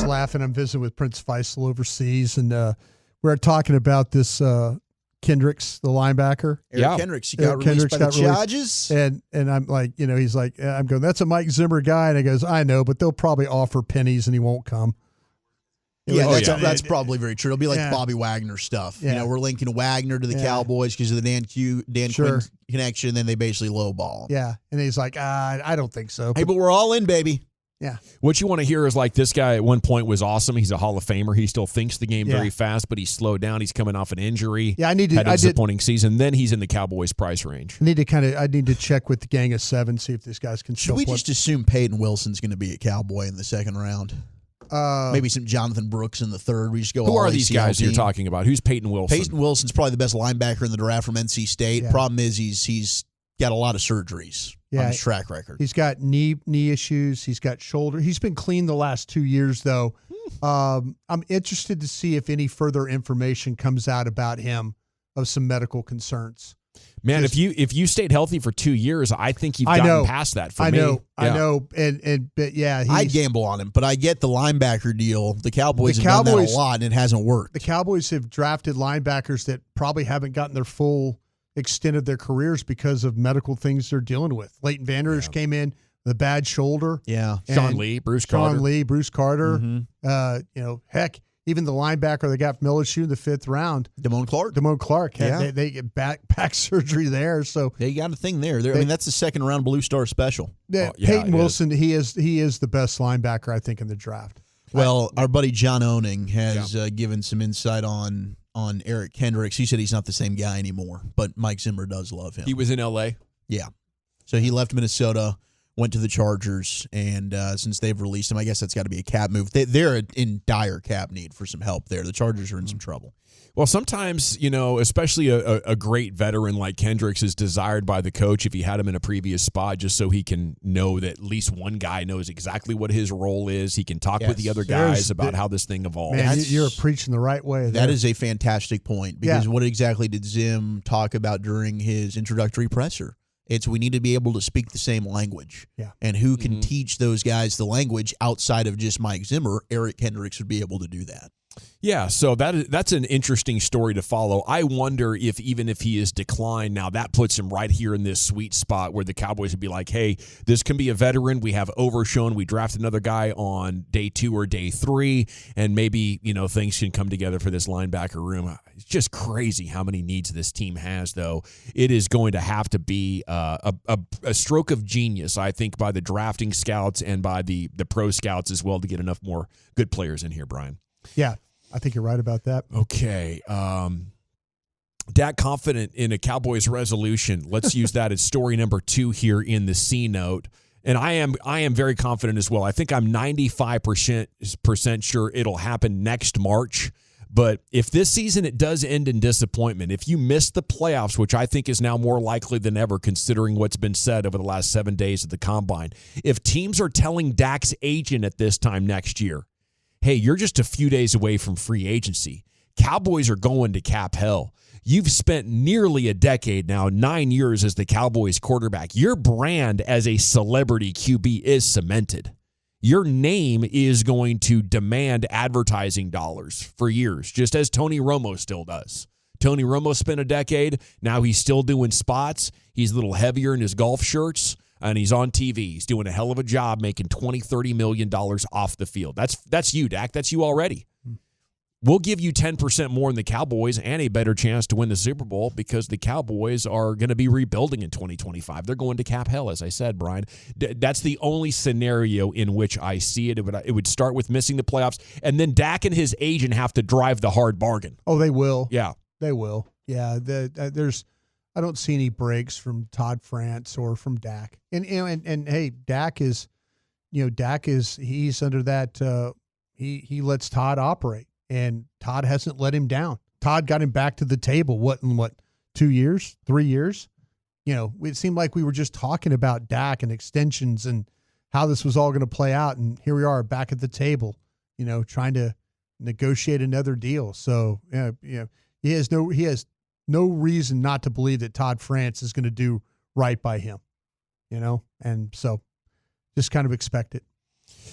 laughing. I'm visiting with Prince Faisal overseas, and we're talking about this Kendricks, the linebacker. Eric Kendricks, he got released by the Chargers. And I'm like, he's like, I'm going, that's a Mike Zimmer guy. And he goes, I know, but they'll probably offer pennies and he won't come. That's probably very true. It'll be like Bobby Wagner stuff. Yeah. We're linking Wagner to the Cowboys because of the Dan Quinn connection, and then they basically lowball him. Yeah. And he's like, I don't think so. Hey, but we're all in, baby. Yeah. What you want to hear is like this guy at one point was awesome. He's a Hall of Famer. He still thinks the game very fast, but he's slowed down. He's coming off an injury. Yeah, had a disappointing season. Then he's in the Cowboys price range. I need to check with the gang of 7, see if these guys can. Should we just assume Peyton Wilson's going to be a Cowboy in the second round? Maybe some Jonathan Brooks in the third. We just go. Who are these guys you're talking about? Who's Peyton Wilson? Peyton Wilson's probably the best linebacker in the draft from NC State. Yeah. Problem is he's got a lot of surgeries on his track record. He's got knee issues. He's got shoulder. He's been clean the last 2 years, though. I'm interested to see if any further information comes out about him of some medical concerns. Man, if you stayed healthy for 2 years, I think you've gotten past that for me. I know. But yeah. I'd gamble on him, but I get the linebacker deal. The Cowboys have done that a lot, and it hasn't worked. The Cowboys have drafted linebackers that probably haven't gotten their full extent of their careers because of medical things they're dealing with. Leighton Vander Esch came in with a bad shoulder. Yeah. Sean Lee, Bruce Carter. Mm-hmm. Heck, even the linebacker they got from LSU in the 5th round. Damone Clark. They get back surgery there. So they got a thing there. I mean, that's the second round Blue Star special. Peyton Wilson, he is the best linebacker, I think, in the draft. Well, our buddy John Owning has given some insight on Eric Kendricks. He said he's not the same guy anymore, but Mike Zimmer does love him. He was in L.A.? Yeah. So he left Minnesota, went to the Chargers, and since they've released him, I guess that's got to be a cap move. They're in dire cap need for some help there. The Chargers are in some trouble. Well, sometimes, especially a great veteran like Kendricks is desired by the coach if he had him in a previous spot just so he can know that at least one guy knows exactly what his role is. He can talk with the other guys about how this thing evolves. Man, you're preaching the right way there. That is a fantastic point because what exactly did Zim talk about during his introductory presser? It's we need to be able to speak the same language. Yeah. And who can teach those guys the language outside of just Mike Zimmer? Eric Kendricks would be able to do that. Yeah, so that's an interesting story to follow. I wonder if even if he is declined, now that puts him right here in this sweet spot where the Cowboys would be like, hey, this can be a veteran. We have overshown. We draft another guy on day 2 or day 3, and maybe, things can come together for this linebacker room. It's just crazy how many needs this team has, though. It is going to have to be a stroke of genius, I think, by the drafting scouts and by the pro scouts as well to get enough more good players in here, Brian. Yeah. I think you're right about that. Okay. Dak confident in a Cowboys resolution. Let's use that as story number 2 here in the CNOTE. And I am very confident as well. I think I'm 95% sure it'll happen next March. But if this season it does end in disappointment, if you miss the playoffs, which I think is now more likely than ever considering what's been said over the last 7 days of the Combine, if teams are telling Dak's agent at this time next year, hey, you're just a few days away from free agency. Cowboys are going to cap hell. You've spent nearly a decade now, 9 years as the Cowboys quarterback. Your brand as a celebrity QB is cemented. Your name is going to demand advertising dollars for years, just as Tony Romo still does. Tony Romo spent a decade. Now he's still doing spots. He's a little heavier in his golf shirts. And he's on TV. He's doing a hell of a job making $20-30 million off the field. That's you, Dak. That's you already. We'll give you 10% more than the Cowboys and a better chance to win the Super Bowl because the Cowboys are going to be rebuilding in 2025. They're going to cap hell, as I said, Brian. That's the only scenario in which I see it. It would start with missing the playoffs, and then Dak and his agent have to drive the hard bargain. Oh, they will. Yeah. They will. Yeah, I don't see any breaks from Todd France or from Dak. And hey, Dak is he's under that he lets Todd operate, and Todd hasn't let him down. Todd got him back to the table in 2 years, 3 years? It seemed like we were just talking about Dak and extensions and how this was all going to play out, and here we are back at the table, trying to negotiate another deal. So, he has no reason not to believe that Todd France is going to do right by him, and so just kind of expect it.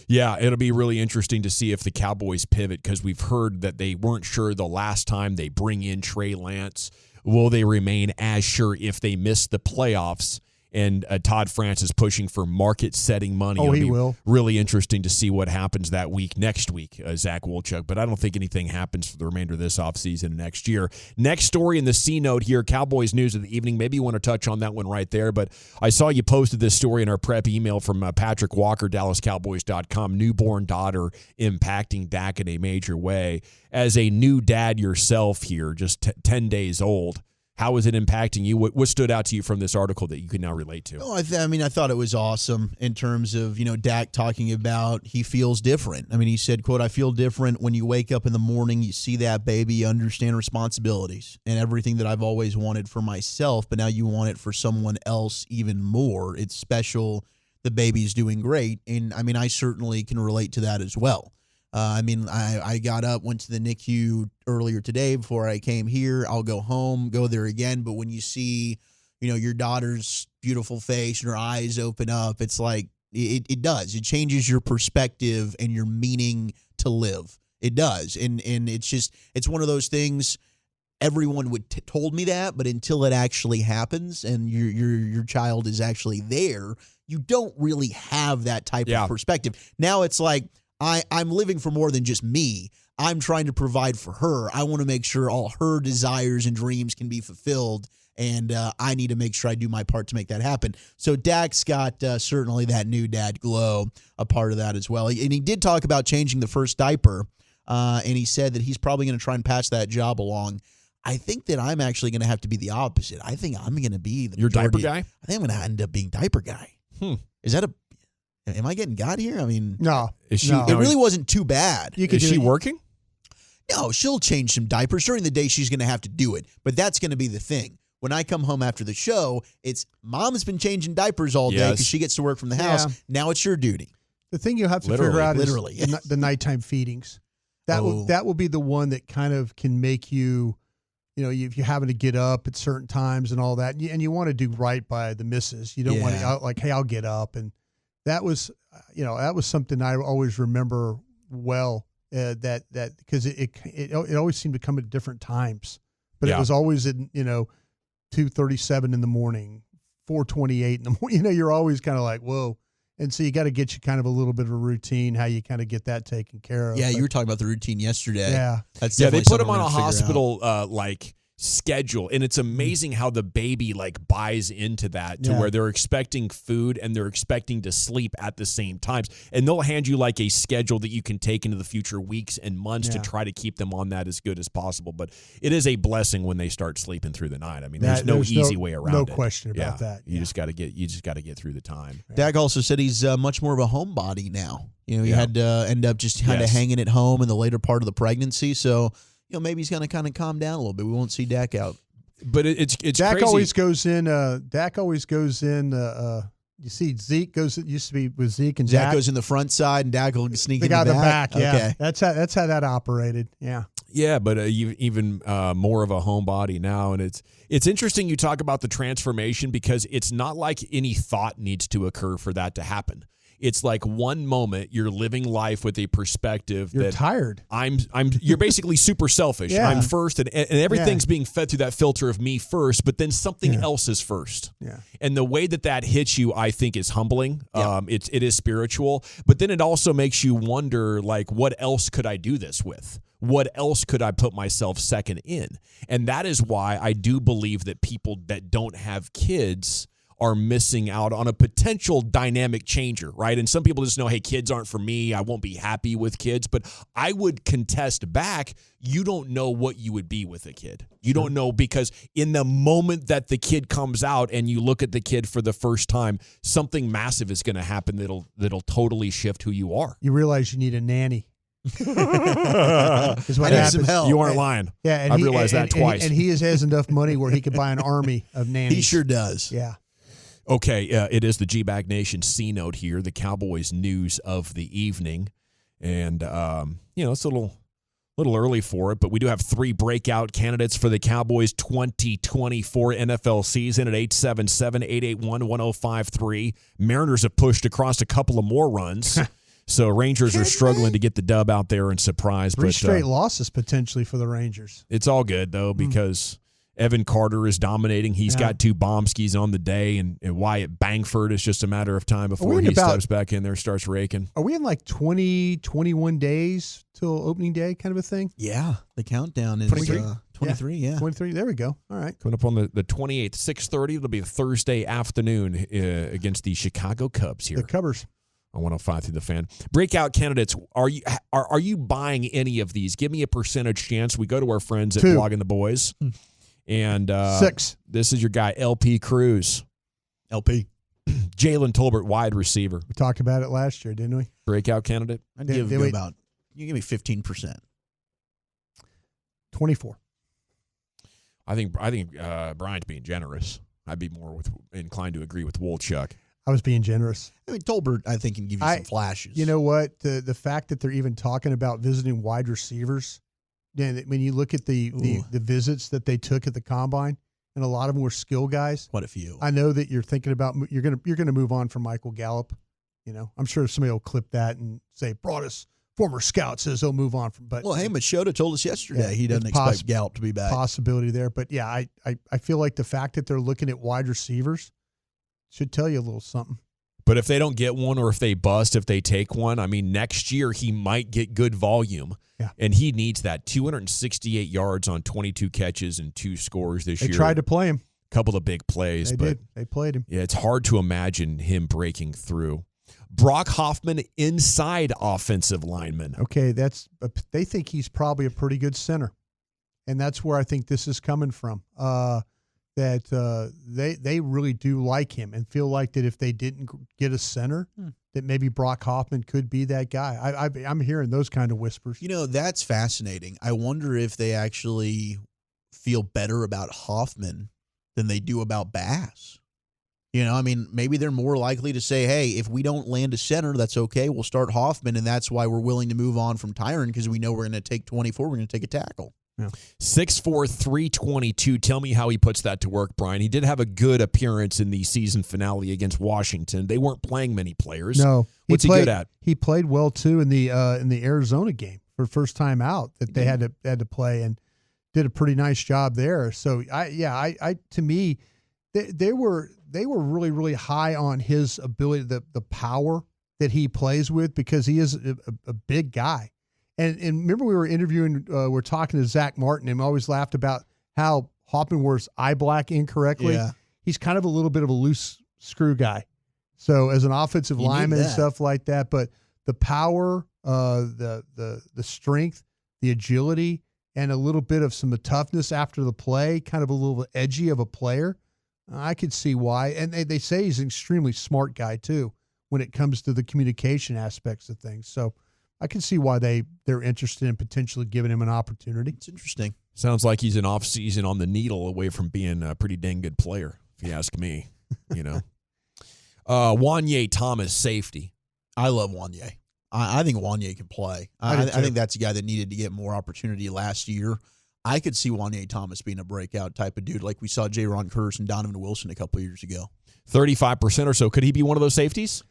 Yeah, it'll be really interesting to see if the Cowboys pivot, because we've heard that they weren't sure the last time they bring in Trey Lance. Will they remain as sure if they miss the playoffs? And Todd France is pushing for market-setting money. Oh, he will. Really interesting to see what happens that week, next week, Zach Wolchuk. But I don't think anything happens for the remainder of this offseason and next year. Next story in the CNOTE here, Cowboys news of the evening. Maybe you want to touch on that one right there. But I saw you posted this story in our prep email from Patrick Walker, DallasCowboys.com. Newborn daughter impacting Dak in a major way. As a new dad yourself here, just 10 days old, how is it impacting you? What stood out to you from this article that you can now relate to? Oh, I thought it was awesome in terms of, Dak talking about he feels different. I mean, he said, quote, "I feel different when you wake up in the morning, you see that baby, you understand responsibilities and everything that I've always wanted for myself, but now you want it for someone else even more. It's special. The baby's doing great." And, I mean, I certainly can relate to that as well. I got up, went to the NICU earlier today before I came here. I'll go home, go there again. But when you see, your daughter's beautiful face and her eyes open up, it's like it does. It changes your perspective and your meaning to live. It does. And it's one of those things. Everyone would told me that, but until it actually happens and your child is actually there, you don't really have that type of perspective. Now it's like, I'm living for more than just me. I'm trying to provide for her. I want to make sure all her desires and dreams can be fulfilled, and I need to make sure I do my part to make that happen. So Dak's got certainly that new dad glow, a part of that as well. And he did talk about changing the first diaper, and he said that he's probably going to try and pass that job along. I think that I'm actually going to have to be the opposite. I think I'm going to be the diaper guy? I think I'm going to end up being diaper guy. Is that am I getting got here? I mean, no. It really wasn't too bad. Is she working? No, she'll change some diapers. During the day, she's going to have to do it. But that's going to be the thing. When I come home after the show, it's Mom's been changing diapers all day because she gets to work from the house. Yeah. Now it's your duty. The thing you have to figure out is the nighttime feedings. That will be the one that kind of can make you, if you're having to get up at certain times and all that, and you want to do right by the missus. You don't want to, like, hey, I'll get up. And that was something I always remember well, that because it always seemed to come at different times, but it was always at 2:37 in the morning, 4:28 in the morning. You're always kind of like, whoa. And so you got to get you kind of a little bit of a routine, how you kind of get that taken care of. Yeah, you were talking about the routine yesterday. Yeah, that's they put him on a hospital schedule, and it's amazing how the baby buys into that to where they're expecting food and they're expecting to sleep at the same times, and they'll hand you a schedule that you can take into the future weeks and months to try to keep them on that as good as possible. But it is a blessing when they start sleeping through the night. I mean, there's no easy way around it. No question about that. You just got to get through the time. Dak also said he's much more of a homebody now. He had to end up just kind of hanging at home in the later part of the pregnancy, so maybe he's going to kind of calm down a little bit. We won't see Dak out. But it's Dak crazy. always goes in. Dak always goes in. You see, Zeke goes. It used to be with Zeke and Zach Dak goes in the front side, and Dak will sneak in the the back. Yeah, okay. That's how that operated. Yeah. Yeah, but even more of a homebody now, and it's interesting you talk about the transformation because it's not like any thought needs to occur for that to happen. It's like one moment you're living life with a perspective you're that tired. You're basically super selfish. Yeah. I'm first, and everything's being fed through that filter of me first, but then something else is first. Yeah. And the way that hits you, I think, is humbling. Yeah. It is spiritual, but then it also makes you wonder, what else could I do this with? What else could I put myself second in? And that is why I do believe that people that don't have kids are missing out on a potential dynamic changer, right? And some people just know, hey, kids aren't for me. I won't be happy with kids. But I would contest back, you don't know what you would be with a kid. You don't know, because in the moment that the kid comes out and you look at the kid for the first time, something massive is going to happen that'll totally shift who you are. You realize you need a nanny. Is what happens. Some help. You aren't lying. Yeah, and I've realized that twice. And he has enough money where he could buy an army of nannies. He sure does. Yeah. Okay, it is the GBag Nation CNOTE here, the Cowboys news of the evening. And, it's a little early for it, but we do have 3 breakout candidates for the Cowboys 2024 NFL season at 877-881-1053. Mariners have pushed across a couple of more runs. So Rangers are struggling to get the dub out there and surprise. 3 but straight losses potentially for the Rangers. it's all good, though, because Evan Carter is dominating. He's got 2 bomb skis on the day, and Wyatt Bangford is just a matter of time before he steps back in there and starts raking. Are we in like 20, 21 days till opening day kind of a thing? Yeah, the countdown is 23, yeah. 23, there we go. All right. Coming up on the 28th, 6:30, it'll be a Thursday afternoon against the Chicago Cubs here. The Cubs. On 105 through the Fan. Breakout candidates, are you buying any of these? Give me a percentage chance. We go to our friends at 2. Blogging the Boys. And 6. This is your guy, LP Cruz. LP. Jalen Tolbert, wide receiver. We talked about it last year, didn't we? Breakout candidate. I'd give you about, you give me 15%. 24. I think Bryant's being generous. I'd be more inclined to agree with Wolchuk. I was being generous. I mean, Tolbert, I think, can give you some flashes. You know what? The fact that they're even talking about visiting wide receivers, when you look at the visits that they took at the combine, and a lot of them were skill guys. Quite a few. I know that you're thinking about you're gonna move on from Michael Gallup. You know, I'm sure somebody will clip that and say, brought us former scout says he'll move on from. But well, hey, Machota told us yesterday he doesn't expect Gallup to be back. Possibility there, but yeah, I feel like the fact that they're looking at wide receivers should tell you a little something. But if they don't get one, or if they bust, if they take one, I mean, next year he might get good volume. Yeah. And he needs that. 268 yards on 22 catches and 2 scores this year. They tried to play him. A couple of big plays. They did. They played him. Yeah, it's hard to imagine him breaking through. Brock Hoffman, inside offensive lineman. Okay, they think he's probably a pretty good center. And that's where I think this is coming from. That they really do like him and feel like that if they didn't get a center, that maybe Brock Hoffman could be that guy. I'm hearing those kind of whispers. You know, that's fascinating. I wonder if they actually feel better about Hoffman than they do about Bass. You know, I mean, maybe they're more likely to say, hey, if we don't land a center, that's okay. We'll start Hoffman, and that's why we're willing to move on from Tyron, because we know we're going to take 24. We're going to take a tackle. Yeah. 6'4", 322. Tell me how he puts that to work, Brian. He did have a good appearance in the season finale against Washington. They weren't playing many players. No. What's he good at? He played well, too, in the Arizona game for first time out that they had to play, and did a pretty nice job there. So, to me, they were really, really high on his ability, the power that he plays with, because he is a big guy. And remember we were interviewing, we're talking to Zach Martin, and we always laughed about how Hoffman wears eye black incorrectly. Yeah. He's kind of a little bit of a loose screw guy. So as an offensive lineman and stuff like that, but the power, the strength, the agility, and a little bit of some toughness after the play, kind of a little edgy of a player, I could see why. And they say he's an extremely smart guy too when it comes to the communication aspects of things. So I can see why they're interested in potentially giving him an opportunity. It's interesting. Sounds like he's an off-season on the needle away from being a pretty dang good player, if you ask me. You know, Wanye Thomas, safety. I love Wanye. I think Wanye can play. I think that's a guy that needed to get more opportunity last year. I could see Wanye Thomas being a breakout type of dude, like we saw J-Ron Curtis and Donovan Wilson a couple of years ago. 35% or so. Could he be one of those safeties?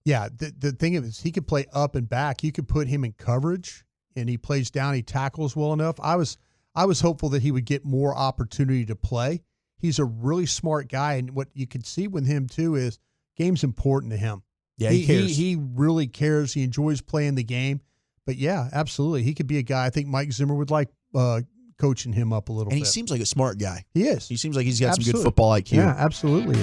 Yeah, the thing is, he could play up and back. You could put him in coverage, and he plays down. He tackles well enough. I was hopeful that he would get more opportunity to play. He's a really smart guy, and what you can see with him too is game's important to him. Yeah, he cares. He really cares. He enjoys playing the game. But yeah, absolutely, he could be a guy. I think Mike Zimmer would like coaching him up a little bit. And he seems like a smart guy. He is. He seems like he's got some good football IQ. Yeah, absolutely.